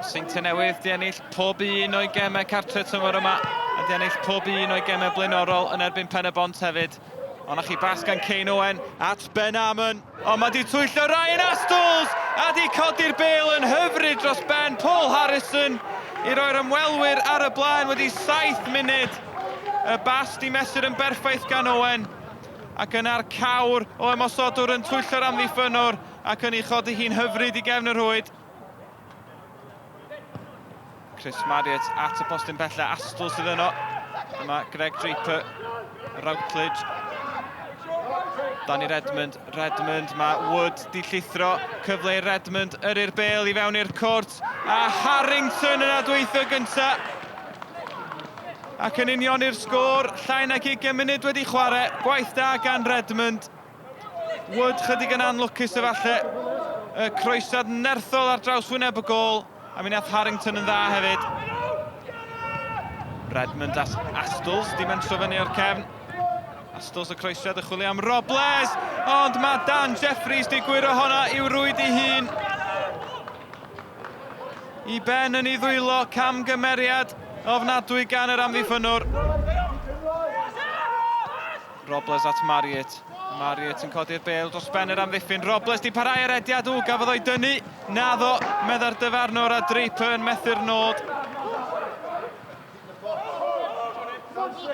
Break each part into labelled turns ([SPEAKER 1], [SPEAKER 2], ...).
[SPEAKER 1] Seintiau Newydd di ennill pob un o'i gemau cartre tymor yma a di ennill pob un o'i gemau blaenorol yn erbyn Pen-y-bont hefyd. Ond chi bas gan Cain Owen at Ben-Amon. Ond mae di twyllo Ryan Astles a di codi'r bêl yn hyfryd dros ben Paul Harrison i roi'r ymwelwyr ar y blaen wedi 7 munud. Y bas di mesur yn berffaith gan Owen ac yna'r cawr o ymosodwr yn twyllo'r amddiffynwr ac yn ei chodi hi'n hyfryd i gefn y rhwyd. Chris Marriott at y postyn bella, Astles sydd yno. Yma Greg Draper, Routledge. Danny Redmond, mae Wood di llithro, cyfle i Redmond, i'r bêl i fewn i'r cwrt, a Harrington yn adweithio gynta. Ac yn union i'r sgôr, llai nag 20 munud wedi chwarae, gwaith da gan Redmond. Wood chydig yn anlwcus efallai, y croesad nerthol ar draws wyneb y gôl, a mi nath Harrington yn dda hefyd. Redmond at Astles, di mentro fyny o'r cefn. Astles y croesiad y chwilio am Robles, ond mae Dan Jeffries di gwiro honna i'w rwyd i hun. I ben yn ei ddwylo, camgymeriad ofnadwy gan yr amddiffynwr. Robles at Marriott. Marriott yn codi'r bêl dros ben yr amddiffyn. Robles di parhau yr ediad, gafodd o'i dynnu. Naddo, medda'r dyfarnwr a Draper yn methu'r nod.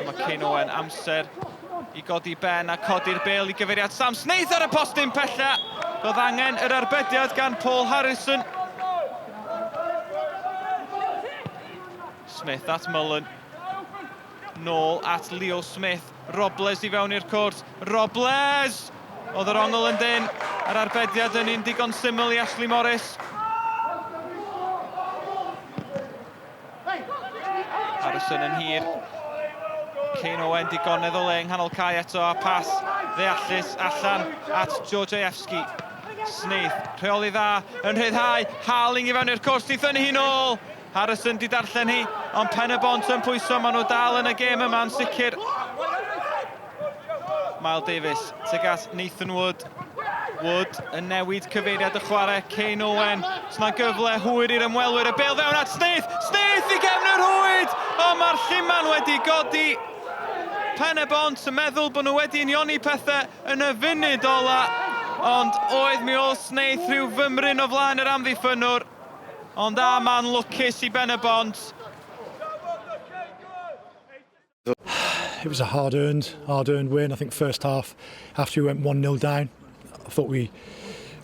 [SPEAKER 1] Mae Cain Owen amser i godi ben a codi'r bêl i gyfeiriad Sam Smith ar y postyn pella. Roedd angen yr arbediad gan Paul Harrison. Smith at Mullen. Nôl at Leo Smith. Robles i fewn i'r cwrt. Robles! Oedd yr ongl yn dyn. Yr arbediad yn un digon syml i Ashley Morris. Harrison yn hir. Cain Owen digonedd o le yng nghanol cae eto a pas ddeallus allan at Georgievski. Smith, rheoli dda, yn rhyddhau, Harling i fewn i'r cwrs, di thynnu hi nôl. Harrison di darllen hi, ond Pen-y-bont yn pwyso, maen nhw dal yn y gêm yma yn sicr. Miles Davis, tuag at Nathan Wood. Wood yn newid cyfeiriad y chwarae, Cain Owen. Sna gyfle hwyr i'r ymwelwyr, y bêl fewn at Smith! Smith i gefn y rhwyd! O, mae'r lliman wedi godi. Pen-y-bont yn meddwl bod nhw wedi unioni pethau yn y funud ola. Ond oedd mi ôl Smith rhyw fymryn o flaen yr amddiffynwr. Ond a man lwcus i Pen-y-bont.
[SPEAKER 2] It was a hard-earned win. I think first half, after we went 1-0 down, I thought we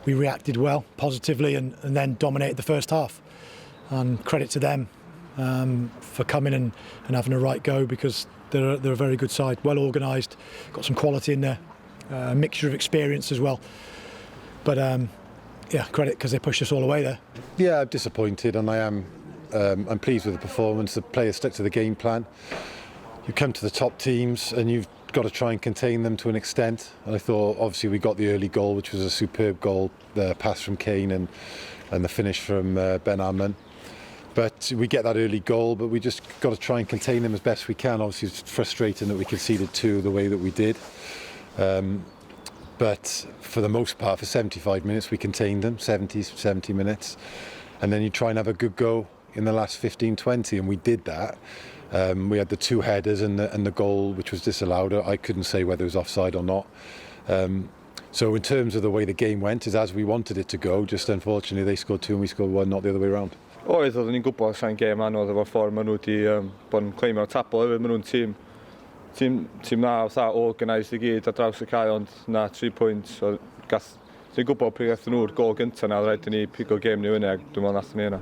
[SPEAKER 2] reacted well, positively, and then dominated the first half. And credit to them for coming and having a right go, because they're a very good side, well organised, got some quality in there, a mixture of experience as well. But yeah, credit because they pushed us all away there.
[SPEAKER 3] Yeah, I'm disappointed, and I'm pleased with the performance. The players stuck to the game plan. You come to the top teams and you've got to try and contain them to an extent. And I thought, obviously, we got the early goal, which was a superb goal, the pass from Cain and the finish from Ben-Amon. But we get that early goal, but we just got to try and contain them as best we can. Obviously, it's frustrating that we conceded 2 the way that we did. But for the most part, for 75 minutes, we contained them, 70 minutes. And then you try and have a good go in the last 15-20, and we did that. We had the 2 headers and the goal, which was disallowed. I couldn't say whether it was offside or not. So in terms of the way the game went, is as we wanted it to go. Just unfortunately, they scored 2 and we scored 1, not the other way around.
[SPEAKER 4] Oedd ni'n gwybod sa'n gêm anodd efo'r ffordd maen nhw wedi bod yn cleimio tabl hefyd. Maen nhw'n tîm na, fatha organised i gyd ar draws y cae, ond na 3 pwynt. Ni'n gwybod pryd gath nhw'r gol gyntaf na, rhaid i ni pigo gêm ni fyny, ac dwi'n meddwl nath ni yna.